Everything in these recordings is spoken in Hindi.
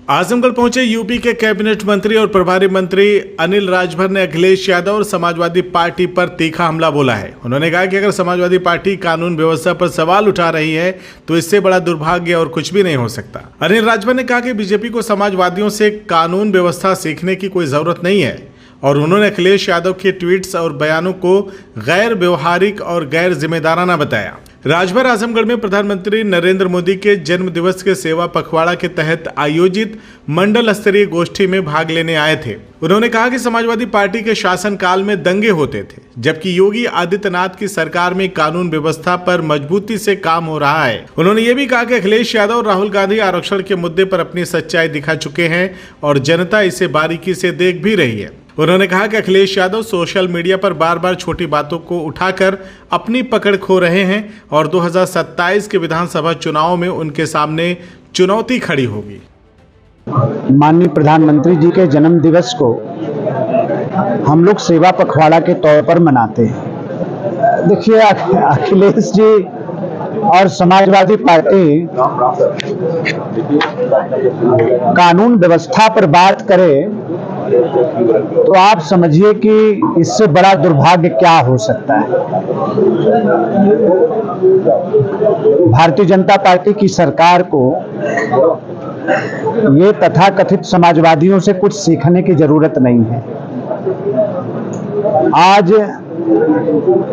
आजमगढ़ पहुंचे यूपी के कैबिनेट मंत्री और प्रभारी मंत्री अनिल राजभर ने अखिलेश यादव और समाजवादी पार्टी पर तीखा हमला बोला है। उन्होंने कहा कि अगर समाजवादी पार्टी कानून व्यवस्था पर सवाल उठा रही है तो इससे बड़ा दुर्भाग्य और कुछ भी नहीं हो सकता। अनिल राजभर ने कहा कि बीजेपी को समाजवादियों से कानून व्यवस्था सीखने की कोई जरूरत नहीं है और उन्होंने अखिलेश यादव के ट्वीट्स और बयानों को गैर व्यवहारिक और गैर जिम्मेदाराना बताया। राजभर आजमगढ़ में प्रधानमंत्री नरेंद्र मोदी के जन्म दिवस के सेवा पखवाड़ा के तहत आयोजित मंडल स्तरीय गोष्ठी में भाग लेने आए थे। उन्होंने कहा कि समाजवादी पार्टी के शासनकाल में दंगे होते थे, जबकि योगी आदित्यनाथ की सरकार में कानून व्यवस्था पर मजबूती से काम हो रहा है। उन्होंने ये भी कहा कि अखिलेश यादव और राहुल गांधी आरक्षण के मुद्दे पर अपनी सच्चाई दिखा चुके हैं और जनता इसे बारीकी से देख भी रही है। उन्होंने कहा कि अखिलेश यादव सोशल मीडिया पर बार बार छोटी बातों को उठाकर अपनी पकड़ खो रहे हैं और 2027 के विधानसभा चुनाव में उनके सामने चुनौती खड़ी होगी। माननीय प्रधानमंत्री जी के जन्म दिवस को हम लोग सेवा पखवाड़ा के तौर पर मनाते हैं। देखिए, अखिलेश जी और समाजवादी पार्टी कानून व्यवस्था पर बात करे तो आप समझिए कि इससे बड़ा दुर्भाग्य क्या हो सकता है। भारतीय जनता पार्टी की सरकार को ये तथाकथित समाजवादियों से कुछ सीखने की जरूरत नहीं है। आज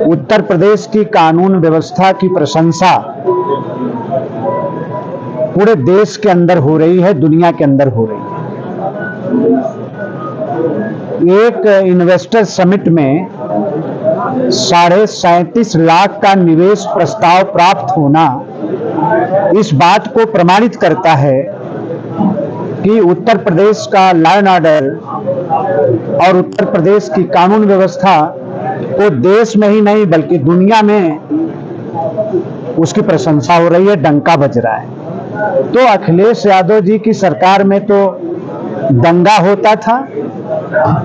उत्तर प्रदेश की कानून व्यवस्था की प्रशंसा पूरे देश के अंदर हो रही है, दुनिया के अंदर हो रही है। एक इन्वेस्टर समिट में 37.5 लाख का निवेश प्रस्ताव प्राप्त होना इस बात को प्रमाणित करता है कि उत्तर प्रदेश का लॉ एंड ऑर्डर और उत्तर प्रदेश की कानून व्यवस्था को देश में ही नहीं बल्कि दुनिया में उसकी प्रशंसा हो रही है, डंका बज रहा है। तो अखिलेश यादव जी की सरकार में तो दंगा होता था,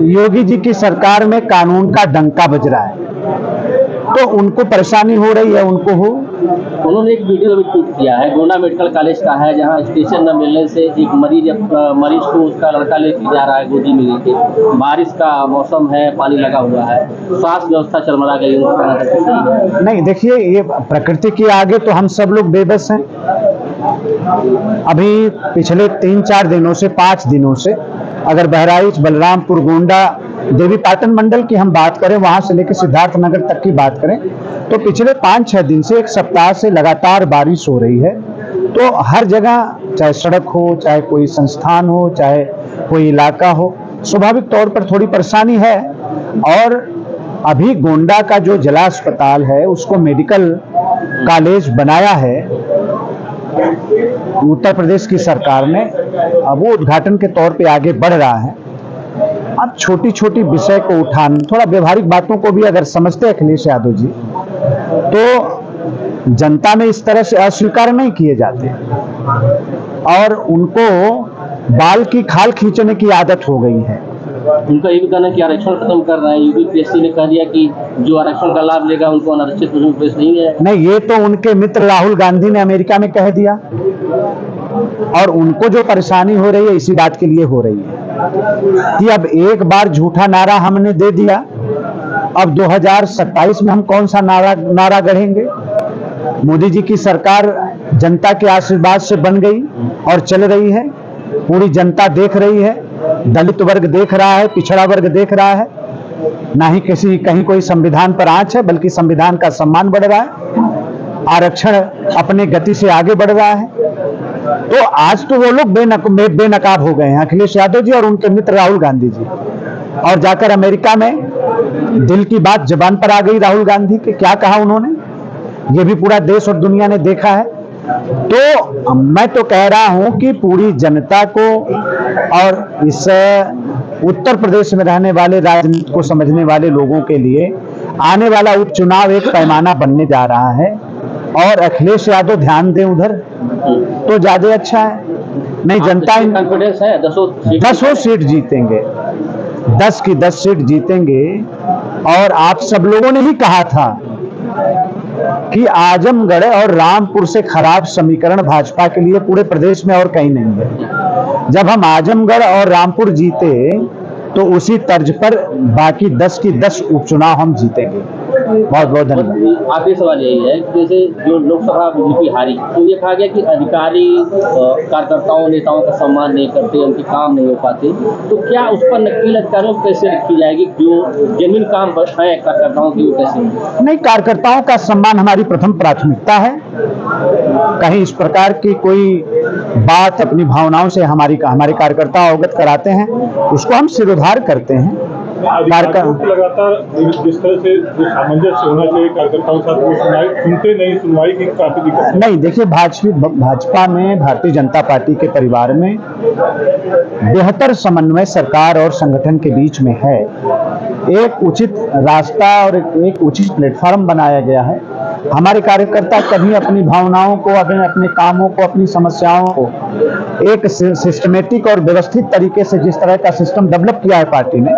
योगी जी की सरकार में कानून का डंका बज रहा है, तो उनको परेशानी हो रही है। उन्होंने एक वीडियो भी ट्वीट किया है, गोंडा मेडिकल कॉलेज का है, जहां स्टेशन न मिलने से एक मरीज को उसका लड़का लेके जा रहा है गोदी में लेके। बारिश का मौसम है, पानी लगा हुआ है, स्वास्थ्य व्यवस्था चरमरा गई। नहीं, देखिए, ये प्रकृति के आगे तो हम सब लोग बेबस हैं। अभी पिछले 3-4 दिनों से 5 दिनों से अगर बहराइच, बलरामपुर, गोंडा, देवी पाटन मंडल की हम बात करें, वहां से लेकर सिद्धार्थनगर तक की बात करें, तो पिछले 5-6 दिन से, एक सप्ताह से लगातार बारिश हो रही है। तो हर जगह, चाहे सड़क हो, चाहे कोई संस्थान हो, चाहे कोई इलाका हो, स्वाभाविक तौर पर थोड़ी परेशानी है। और अभी गोंडा का जो जिला अस्पताल है उसको मेडिकल कॉलेज बनाया है उत्तर प्रदेश की सरकार ने, अब वो उद्घाटन के तौर पे आगे बढ़ रहा है। अब छोटी छोटी विषय को उठाना, थोड़ा व्यवहारिक बातों को भी अगर समझते अखिलेश यादव जी तो जनता में इस तरह से अस्वीकार नहीं किए जाते और उनको बाल की खाल खींचने की आदत हो गई है। उनका ये भी कहना है कि आरक्षण खत्म कर रहा है। यूपीएससी ने कह दिया कि जो आरक्षण का लाभ लेगा उनको अनारक्षित प्रवेश नहीं है। नहीं, ये तो उनके मित्र राहुल गांधी ने अमेरिका में कह दिया और उनको जो परेशानी हो रही है इसी बात के लिए हो रही है कि अब एक बार झूठा नारा हमने दे दिया, अब 2027 में हम कौन सा नारा गढ़ेंगे। मोदी जी की सरकार जनता के आशीर्वाद से बन गई और चल रही है, पूरी जनता देख रही है, दलित वर्ग देख रहा है, पिछड़ा वर्ग देख रहा है। ना ही कहीं कोई संविधान पर आंच है, बल्कि संविधान का सम्मान बढ़ रहा है, आरक्षण अपने गति से आगे बढ़ रहा है। तो आज तो वो लोग बेनकाब हो गए हैं, अखिलेश यादव जी और उनके मित्र राहुल गांधी जी, और जाकर अमेरिका में दिल की बात जबान पर आ गई राहुल गांधी के। क्या कहा उन्होंने, ये भी पूरा देश और दुनिया ने देखा है। तो मैं तो कह रहा हूं कि पूरी जनता को और इस उत्तर प्रदेश में रहने वाले, राजनीति को समझने वाले लोगों के लिए आने वाला उपचुनाव एक पैमाना बनने जा रहा है और अखिलेश यादव ध्यान दें उधर तो ज्यादा अच्छा है। नहीं, जनता कॉन्फिडेंस है 10 सीट जीतेंगे, 10 की 10 सीट जीतेंगे। और आप सब लोगों ने ही कहा था कि आजमगढ़ और रामपुर से खराब समीकरण भाजपा के लिए पूरे प्रदेश में और कहीं नहीं है। जब हम आजमगढ़ और रामपुर जीते तो उसी तर्ज पर बाकी 10 की 10 उपचुनाव हम जीतेंगे। बहुत बहुत धन्यवाद। आखिरी सवाल यही है कि जैसे जो लोकसभा बीजेपी हारी तो ये कहा गया कि अधिकारी कार्यकर्ताओं नेताओं का सम्मान नहीं करते, उनके काम नहीं हो पाते, तो क्या उस पर नकील अधिकारियों को कैसे रखी जाएगी? जो जमीन काम है कार्यकर्ताओं की वो कैसे? नहीं, कार्यकर्ताओं का सम्मान हमारी प्रथम प्राथमिकता है। कहीं इस प्रकार की कोई बात अपनी भावनाओं से हमारे कार्यकर्ता अवगत कराते हैं, उसको हम सिरोधार करते हैं। लगातार जिस तरह से जो सामंजस्य होना चाहिए कार्यकर्ताओं के साथ, वो सुनते नहीं, सुनवाई की काफी दिक्कत नहीं। देखिए, भाजपा में, भारतीय जनता पार्टी के परिवार में बेहतर समन्वय सरकार और संगठन के बीच में है। एक उचित रास्ता और एक उचित प्लेटफॉर्म बनाया गया है। हमारे कार्यकर्ता कभी अपनी भावनाओं को, अपने कामों को, अपनी समस्याओं को एक सिस्टमेटिक और व्यवस्थित तरीके से, जिस तरह का सिस्टम डेवलप किया है पार्टी ने,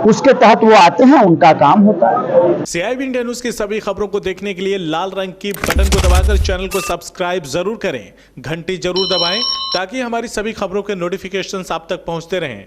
उसके तहत वो आते हैं, उनका काम होता है। CIB इंडिया न्यूज की सभी खबरों को देखने के लिए लाल रंग की बटन को दबाकर चैनल को सब्सक्राइब जरूर करें, घंटी जरूर दबाएं ताकि हमारी सभी खबरों के नोटिफिकेशंस आप तक पहुंचते रहें।